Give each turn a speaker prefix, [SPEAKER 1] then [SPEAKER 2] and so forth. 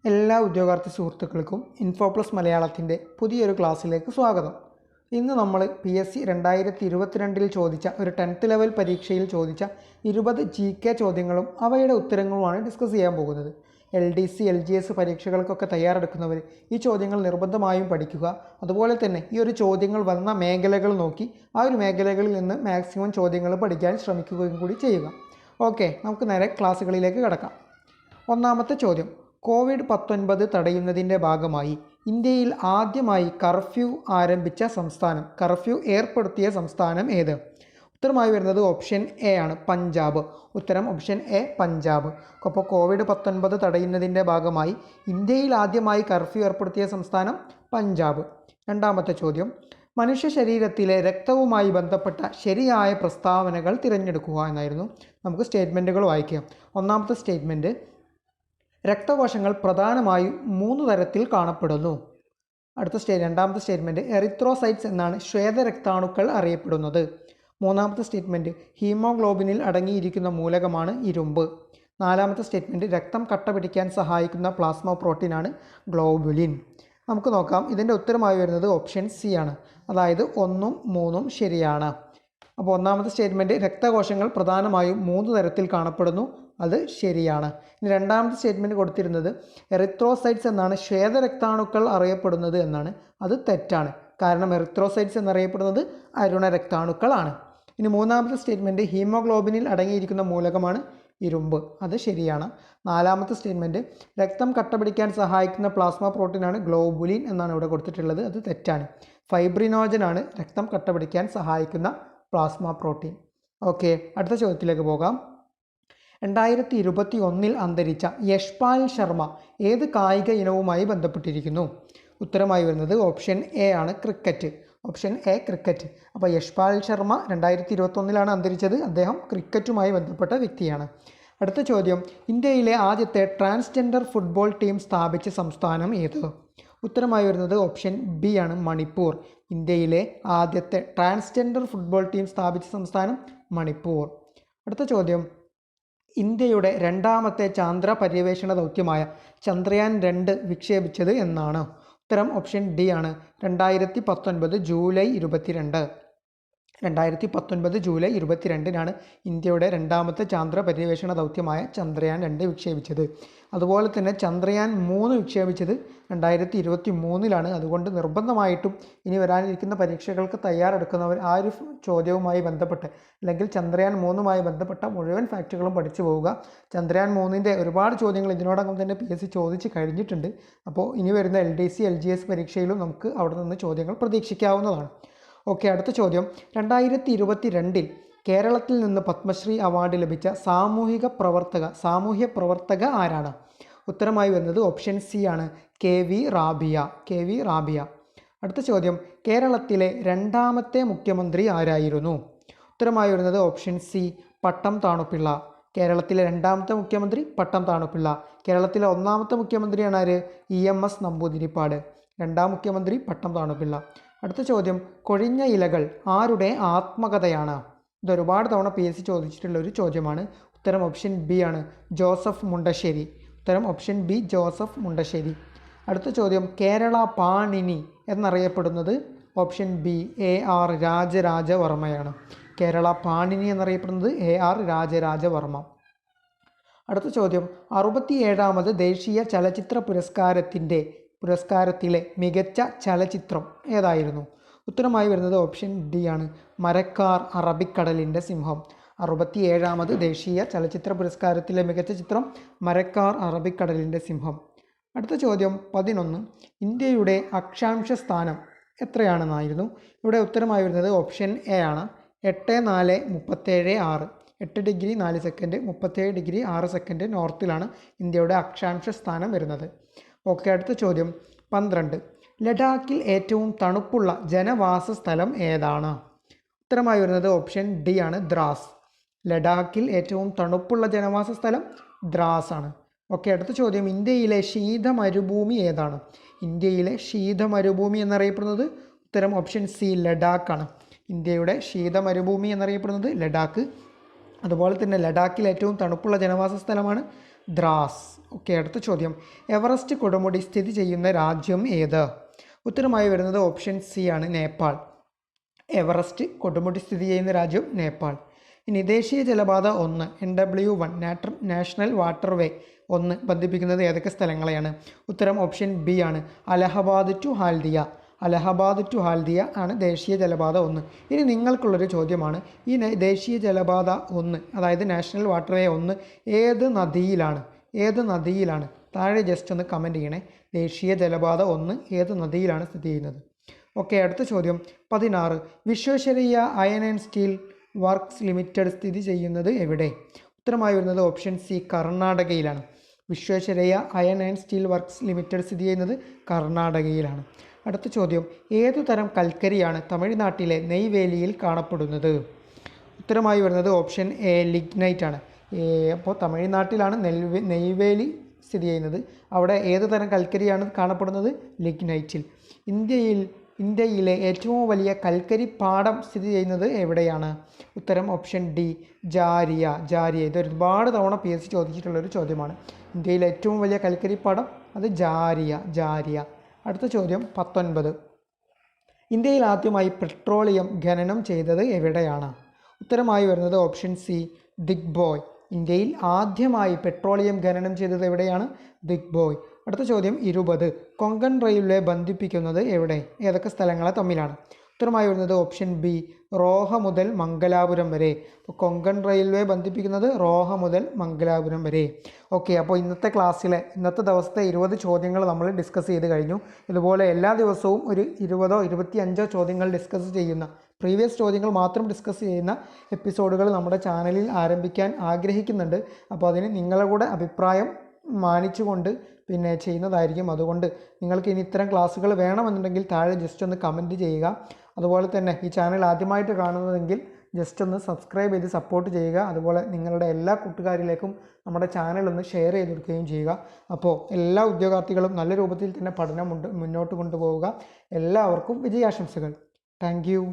[SPEAKER 1] എല്ലാ ഉദ്യോഗാർത്ഥി സുഹൃത്തുക്കൾക്കും ഇൻഫോപ്ലസ് മലയാളത്തിൻ്റെ പുതിയൊരു ക്ലാസ്സിലേക്ക് സ്വാഗതം. ഇന്ന് നമ്മൾ PSC 2022 ചോദിച്ച ഒരു 10th ലെവൽ പരീക്ഷയിൽ ചോദിച്ച 20 GK ചോദ്യങ്ങളും അവയുടെ ഉത്തരങ്ങളുമാണ് ഡിസ്കസ് ചെയ്യാൻ പോകുന്നത്. LDC, LGS പരീക്ഷകൾക്കൊക്കെ തയ്യാറെടുക്കുന്നവർ ഈ ചോദ്യങ്ങൾ നിർബന്ധമായും പഠിക്കുക. അതുപോലെ തന്നെ ഈ ഒരു ചോദ്യങ്ങൾ വന്ന മേഖലകൾ നോക്കി ആ ഒരു മേഖലകളിൽ നിന്ന് മാക്സിമം ചോദ്യങ്ങൾ പഠിക്കാൻ ശ്രമിക്കുകയും കൂടി ചെയ്യുക. ഓക്കെ, നമുക്ക് നേരെ ക്ലാസ്സുകളിലേക്ക് കടക്കാം. ഒന്നാമത്തെ ചോദ്യം, COVID-19 തടയുന്നതിൻ്റെ ഭാഗമായി ഇന്ത്യയിൽ ആദ്യമായി കർഫ്യൂ ആരംഭിച്ച സംസ്ഥാനം, കർഫ്യൂ ഏർപ്പെടുത്തിയ സംസ്ഥാനം ഏത്? ഉത്തരമായി വരുന്നത് ഓപ്ഷൻ എ ആണ്, പഞ്ചാബ്. ഉത്തരം ഓപ്ഷൻ എ, പഞ്ചാബ്. അപ്പോൾ COVID-19 തടയുന്നതിൻ്റെ ഭാഗമായി ഇന്ത്യയിൽ ആദ്യമായി കർഫ്യൂ ഏർപ്പെടുത്തിയ സംസ്ഥാനം പഞ്ചാബ്. രണ്ടാമത്തെ ചോദ്യം, മനുഷ്യ ശരീരത്തിലെ രക്തവുമായി ബന്ധപ്പെട്ട ശരിയായ പ്രസ്താവനകൾ തിരഞ്ഞെടുക്കുക എന്നായിരുന്നു. നമുക്ക് സ്റ്റേറ്റ്മെൻറ്റുകൾ വായിക്കാം. ഒന്നാമത്തെ സ്റ്റേറ്റ്മെൻറ്റ്, രക്തകോശങ്ങൾ പ്രധാനമായും 3 തരത്തിൽ കാണപ്പെടുന്നു. രണ്ടാമത്തെ സ്റ്റേറ്റ്മെൻറ്റ്, എറിത്രോസൈറ്റ്സ് എന്നാണ് ശ്വേതരക്താണുക്കൾ അറിയപ്പെടുന്നത്. മൂന്നാമത്തെ സ്റ്റേറ്റ്മെൻറ്റ്, ഹീമോഗ്ലോബിനിൽ അടങ്ങിയിരിക്കുന്ന മൂലകമാണ് ഇരുമ്പ്. നാലാമത്തെ സ്റ്റേറ്റ്മെൻറ്റ്, രക്തം കട്ട പിടിക്കാൻ സഹായിക്കുന്ന പ്ലാസ്മ പ്രോട്ടീനാണ് ഗ്ലോബുലിൻ. നമുക്ക് നോക്കാം. ഇതിൻ്റെ ഉത്തരമായി വരുന്നത് ഓപ്ഷൻ സി ആണ്, അതായത് 1ഉം 3ഉം ശരിയാണ്. അപ്പോൾ ഒന്നാമത്തെ സ്റ്റേറ്റ്മെൻറ്റ്, രക്തകോശങ്ങൾ പ്രധാനമായും 3 തരത്തിൽ കാണപ്പെടുന്നു, അത് ശരിയാണ്. ഇനി രണ്ടാമത്തെ സ്റ്റേറ്റ്മെൻറ്റ് കൊടുത്തിരുന്നത് എറിത്രോസൈറ്റ്സ് എന്നാണ് ശ്വേതരക്താണുക്കൾ അറിയപ്പെടുന്നത് എന്നാണ്, അത് തെറ്റാണ്. കാരണം എറിത്രോസൈറ്റ്സ് എന്നറിയപ്പെടുന്നത് അരുണരക്താണുക്കളാണ്. ഇനി മൂന്നാമത്തെ സ്റ്റേറ്റ്മെൻറ്റ്, ഹീമോഗ്ലോബിനിൽ അടങ്ങിയിരിക്കുന്ന മൂലകമാണ് ഇരുമ്പ്, അത് ശരിയാണ്. നാലാമത്തെ സ്റ്റേറ്റ്മെൻറ്റ്, രക്തം കട്ടപിടിക്കാൻ സഹായിക്കുന്ന പ്ലാസ്മ പ്രോട്ടീനാണ് ഗ്ലോബുലിൻ എന്നാണ് ഇവിടെ കൊടുത്തിട്ടുള്ളത്, അത് തെറ്റാണ്. ഫൈബ്രിനോജനാണ് രക്തം കട്ടപിടിക്കാൻ സഹായിക്കുന്ന പ്ലാസ്മ പ്രോട്ടീൻ. ഓക്കെ, അടുത്ത ചോദ്യത്തിലേക്ക് പോകാം. 2021 അന്തരിച്ച യശ്പാൽ ശർമ്മ ഏത് കായിക ഇനവുമായി ബന്ധപ്പെട്ടിരിക്കുന്നു? ഉത്തരമായി വരുന്നത് ഓപ്ഷൻ എ ആണ്, ക്രിക്കറ്റ്. Option A, cricket. അപ്പോൾ യശ്പാൽ ശർമ്മ 2021 അന്തരിച്ചത്. അദ്ദേഹം ക്രിക്കറ്റുമായി ബന്ധപ്പെട്ട വ്യക്തിയാണ്. അടുത്ത ചോദ്യം, ഇന്ത്യയിലെ ആദ്യത്തെ ട്രാൻസ്ജെൻഡർ ഫുട്ബോൾ ടീം സ്ഥാപിച്ച സംസ്ഥാനം ഏത്? ഉത്തരമായി വരുന്നത് ഓപ്ഷൻ ബി ആണ്, മണിപ്പൂർ. ഇന്ത്യയിലെ ആദ്യത്തെ ട്രാൻസ്ജെൻഡർ ഫുട്ബോൾ ടീം സ്ഥാപിച്ച സംസ്ഥാനം മണിപ്പൂർ. അടുത്ത ചോദ്യം, ഇന്ത്യയുടെ രണ്ടാമത്തെ ചാന്ദ്ര പര്യവേഷണ ദൗത്യമായ ചന്ദ്രയാൻ 2 വിക്ഷേപിച്ചത് എന്നാണ്? ഉത്തരം ഓപ്ഷൻ ഡി ആണ്, 2019 ജൂലൈ 22. 2019 ജൂലൈ 22 ഇന്ത്യയുടെ രണ്ടാമത്തെ ചാന്ദ്ര പര്യവേഷണ ദൗത്യമായ ചന്ദ്രയാൻ 2 വിക്ഷേപിച്ചത്. അതുപോലെ തന്നെ ചന്ദ്രയാൻ 3 വിക്ഷേപിച്ചത് 2023. അതുകൊണ്ട് നിർബന്ധമായിട്ടും ഇനി വരാനിരിക്കുന്ന പരീക്ഷകൾക്ക് തയ്യാറെടുക്കുന്നവർ ആ ഒരു ചോദ്യവുമായി ബന്ധപ്പെട്ട് അല്ലെങ്കിൽ ചന്ദ്രയാൻ 3മായി ബന്ധപ്പെട്ട മുഴുവൻ ഫാക്റ്റുകളും പഠിച്ചു പോവുക. ചന്ദ്രയാൻ 3ൻ്റെ ഒരുപാട് ചോദ്യങ്ങൾ ഇതിനോടകം തന്നെ PSC ചോദിച്ച് കഴിഞ്ഞിട്ടുണ്ട്. അപ്പോൾ ഇനി വരുന്ന LDC, LGS പരീക്ഷയിലും നമുക്ക് അവിടെ നിന്ന് ചോദ്യങ്ങൾ പ്രതീക്ഷിക്കാവുന്നതാണ്. ഓക്കെ, അടുത്ത ചോദ്യം, 2022 കേരളത്തിൽ നിന്ന് പത്മശ്രീ അവാർഡ് ലഭിച്ച സാമൂഹ്യ പ്രവർത്തക ആരാണ്? ഉത്തരമായി വരുന്നത് ഓപ്ഷൻ സി ആണ്, KV റാബിയ. അടുത്ത ചോദ്യം, കേരളത്തിലെ രണ്ടാമത്തെ മുഖ്യമന്ത്രി ആരായിരുന്നു? ഉത്തരമായി വരുന്നത് ഓപ്ഷൻ സി, പട്ടം താണുപിള്ള. കേരളത്തിലെ രണ്ടാമത്തെ മുഖ്യമന്ത്രി പട്ടം താണുപിള്ള. കേരളത്തിലെ ഒന്നാമത്തെ മുഖ്യമന്ത്രിയാണ് ആര്? EMS നമ്പൂതിരിപ്പാട്. രണ്ടാം മുഖ്യമന്ത്രി പട്ടം താണുപിള്ള. അടുത്ത ചോദ്യം, കൊഴിഞ്ഞ ഇലകൾ ആരുടെ ആത്മകഥയാണ്? ഇത് ഒരുപാട് തവണ PSC ചോദിച്ചിട്ടുള്ള ഒരു ചോദ്യമാണ്. ഉത്തരം ഓപ്ഷൻ ബി ആണ്, ജോസഫ് മുണ്ടശ്ശേരി. ഉത്തരം ഓപ്ഷൻ ബി, ജോസഫ് മുണ്ടശ്ശേരി. അടുത്ത ചോദ്യം, കേരള പാണിനി എന്നറിയപ്പെടുന്നത്? ഓപ്ഷൻ ബി, AR രാജരാജവർമ്മയാണ്. കേരള പാണിനി എന്നറിയപ്പെടുന്നത് AR രാജരാജവർമ്മ. അടുത്ത ചോദ്യം, 67ാമത് ദേശീയ ചലച്ചിത്ര പുരസ്കാരത്തിലെ മികച്ച ചലച്ചിത്രം ഏതായിരുന്നു? ഉത്തരമായി വരുന്നത് ഓപ്ഷൻ ഡി ആണ്, മരക്കാർ അറബിക്കടലിൻ്റെ സിംഹം. 67ാമത് ദേശീയ ചലച്ചിത്ര പുരസ്കാരത്തിലെ മികച്ച ചിത്രം മരക്കാർ അറബിക്കടലിൻ്റെ സിംഹം. അടുത്ത ചോദ്യം 11, ഇന്ത്യയുടെ അക്ഷാംശ സ്ഥാനം എത്രയാണെന്നായിരുന്നു. ഇവിടെ ഉത്തരമായി വരുന്നത് ഓപ്ഷൻ എ ആണ്, 8,4,37,6. 8 ഡിഗ്രി 4 സെക്കൻഡ് 37 ഡിഗ്രി 6 സെക്കൻഡ് നോർത്തിലാണ് ഇന്ത്യയുടെ അക്ഷാംശ സ്ഥാനം വരുന്നത്. ഓക്കെ, അടുത്ത ചോദ്യം 12, ലഡാക്കിൽ ഏറ്റവും തണുപ്പുള്ള ജനവാസ സ്ഥലം ഏതാണ്? ഉത്തരമായി വരുന്നത് ഓപ്ഷൻ ഡി ആണ്, ദ്രാസ്. ലഡാക്കിൽ ഏറ്റവും തണുപ്പുള്ള ജനവാസ സ്ഥലം ദ്രാസ് ആണ്. ഓക്കെ, അടുത്ത ചോദ്യം, ഇന്ത്യയിലെ ശീതമരുഭൂമി ഏതാണ്? ഇന്ത്യയിലെ ശീതമരുഭൂമി എന്നറിയപ്പെടുന്നത്? ഉത്തരം ഓപ്ഷൻ സി, ലഡാക്ക് ആണ്. ഇന്ത്യയുടെ ശീതമരുഭൂമി എന്നറിയപ്പെടുന്നത് ലഡാക്ക്. അതുപോലെ തന്നെ ലഡാക്കിൽ ഏറ്റവും തണുപ്പുള്ള ജനവാസ സ്ഥലമാണ് ദ്രാസ്. ഓക്കെ, അടുത്ത ചോദ്യം, എവറസ്റ്റ് കൊടുമുടി സ്ഥിതി ചെയ്യുന്ന രാജ്യം ഏത്? ഉത്തരമായി വരുന്നത് ഓപ്ഷൻ സി ആണ്, നേപ്പാൾ. എവറസ്റ്റ് കൊടുമുടി സ്ഥിതി ചെയ്യുന്ന രാജ്യം നേപ്പാൾ. ഇനി ദേശീയ ജലപാത 1 NW1 നാഷണൽ വാട്ടർവേ 1 ബന്ധിപ്പിക്കുന്നത് ഏതൊക്കെ സ്ഥലങ്ങളെയാണ്? ഉത്തരം ഓപ്ഷൻ ബി ആണ്, അലഹബാദ് ടു ഹാൽദിയ. അലഹബാദ് ടു ഹാൽദിയ ആണ് ദേശീയ ജലപാത 1. ഇനി നിങ്ങൾക്കുള്ളൊരു ചോദ്യമാണ്, ഈ ദേശീയ ജലപാത 1 അതായത് നാഷണൽ വാട്ടർവേ 1 ഏത് നദിയിലാണ്? ഏത് നദിയിലാണ്? താഴെ ജസ്റ്റ് ഒന്ന് കമൻറ്റ് ചെയ്യണേ. ദേശീയ ജലപാത 1 ഏത് നദിയിലാണ് സ്ഥിതി ചെയ്യുന്നത്? ഓക്കെ, അടുത്ത ചോദ്യം 16, Visvesvaraya iron and steel works limited സ്ഥിതി ചെയ്യുന്നത് എവിടെ? ഉത്തരമായി വരുന്നത് ഓപ്ഷൻ സി, കർണാടകയിലാണ്. Visvesvaraya iron and steel works limited സ്ഥിതി ചെയ്യുന്നത് കർണാടകയിലാണ്. അടുത്ത ചോദ്യം, ഏതു തരം കൽക്കരിയാണ് തമിഴ്നാട്ടിലെ നെയ്വേലിയിൽ കാണപ്പെടുന്നത്? ഉത്തരമായി വരുന്നത് ഓപ്ഷൻ എ, ലിഗ്നൈറ്റ് ആണ്. അപ്പോൾ തമിഴ്നാട്ടിലാണ് നെയ്വേലി സ്ഥിതി ചെയ്യുന്നത്. അവിടെ ഏത് തരം കൽക്കരിയാണ് കാണപ്പെടുന്നത്? ലിഗ്നൈറ്റിൽ. ഇന്ത്യയിലെ ഏറ്റവും വലിയ കൽക്കരി പാടം സ്ഥിതി ചെയ്യുന്നത് എവിടെയാണ്? ഉത്തരം ഓപ്ഷൻ ഡി, ജാരിയ. ഇത് ഒരുപാട് തവണ PSC ചോദിച്ചിട്ടുള്ളൊരു ചോദ്യമാണ്. ഇന്ത്യയിലെ ഏറ്റവും വലിയ കൽക്കരി പാടം അത് ജാരിയ. അടുത്ത ചോദ്യം 19, ഇന്ത്യയിൽ ആദ്യമായി പെട്രോളിയം ഖനനം ചെയ്തത് എവിടെയാണ്? ഉത്തരമായി വരുന്നത് ഓപ്ഷൻ സി, ദിഗ്ബോയ്. ഇന്ത്യയിൽ ആദ്യമായി പെട്രോളിയം ഖനനം ചെയ്തത് എവിടെയാണ്? ദിഗ്ബോയ്. അടുത്ത ചോദ്യം 20, കൊങ്കൺ റെയിൽവേ ബന്ധിപ്പിക്കുന്നത് എവിടെ? ഏതൊക്കെ സ്ഥലങ്ങളെ തമ്മിലാണ്? ഉത്തരമായി വരുന്നത് ഓപ്ഷൻ ബി, റോഹ മുതൽ മംഗലാപുരം വരെ. അപ്പോൾ കൊങ്കൺ റെയിൽവേ ബന്ധിപ്പിക്കുന്നത് റോഹ മുതൽ മംഗലാപുരം വരെ. ഓക്കെ, അപ്പോൾ ഇന്നത്തെ ദിവസത്തെ 20 ചോദ്യങ്ങൾ നമ്മൾ ഡിസ്കസ് ചെയ്ത് കഴിഞ്ഞു. ഇതുപോലെ എല്ലാ ദിവസവും ഒരു 20ഓ 25ഓ ചോദ്യങ്ങൾ ഡിസ്കസ് ചെയ്യുന്ന, പ്രീവിയസ് ചോദ്യങ്ങൾ മാത്രം ഡിസ്കസ് ചെയ്യുന്ന എപ്പിസോഡുകൾ നമ്മുടെ ചാനലിൽ ആരംഭിക്കാൻ ആഗ്രഹിക്കുന്നുണ്ട്. അപ്പോൾ അതിന് നിങ്ങളുടെ കൂടെ അഭിപ്രായം മാനിച്ചുകൊണ്ട് പിന്നെ ചെയ്യുന്നതായിരിക്കും. അതുകൊണ്ട് നിങ്ങൾക്ക് ഇനി ഇത്തരം ക്ലാസ്സുകൾ വേണമെന്നുണ്ടെങ്കിൽ താഴെ ജസ്റ്റ് ഒന്ന് കമൻറ്റ് ചെയ്യുക. അതുപോലെ തന്നെ ഈ ചാനൽ ആദ്യമായിട്ട് കാണുന്നതെങ്കിൽ ജസ്റ്റ് ഒന്ന് സബ്സ്ക്രൈബ് ചെയ്ത് സപ്പോർട്ട് ചെയ്യുക. അതുപോലെ നിങ്ങളുടെ എല്ലാ കൂട്ടുകാരിലേക്കും നമ്മുടെ ചാനൽ ഒന്ന് ഷെയർ ചെയ്ത് കൊടുക്കുകയും ചെയ്യുക. അപ്പോൾ എല്ലാ ഉദ്യോഗാർത്ഥികളും നല്ല രൂപത്തിൽ തന്നെ പഠനം മുന്നോട്ട് കൊണ്ടുപോവുക. എല്ലാവർക്കും വിജയാശംസകൾ. Thank you.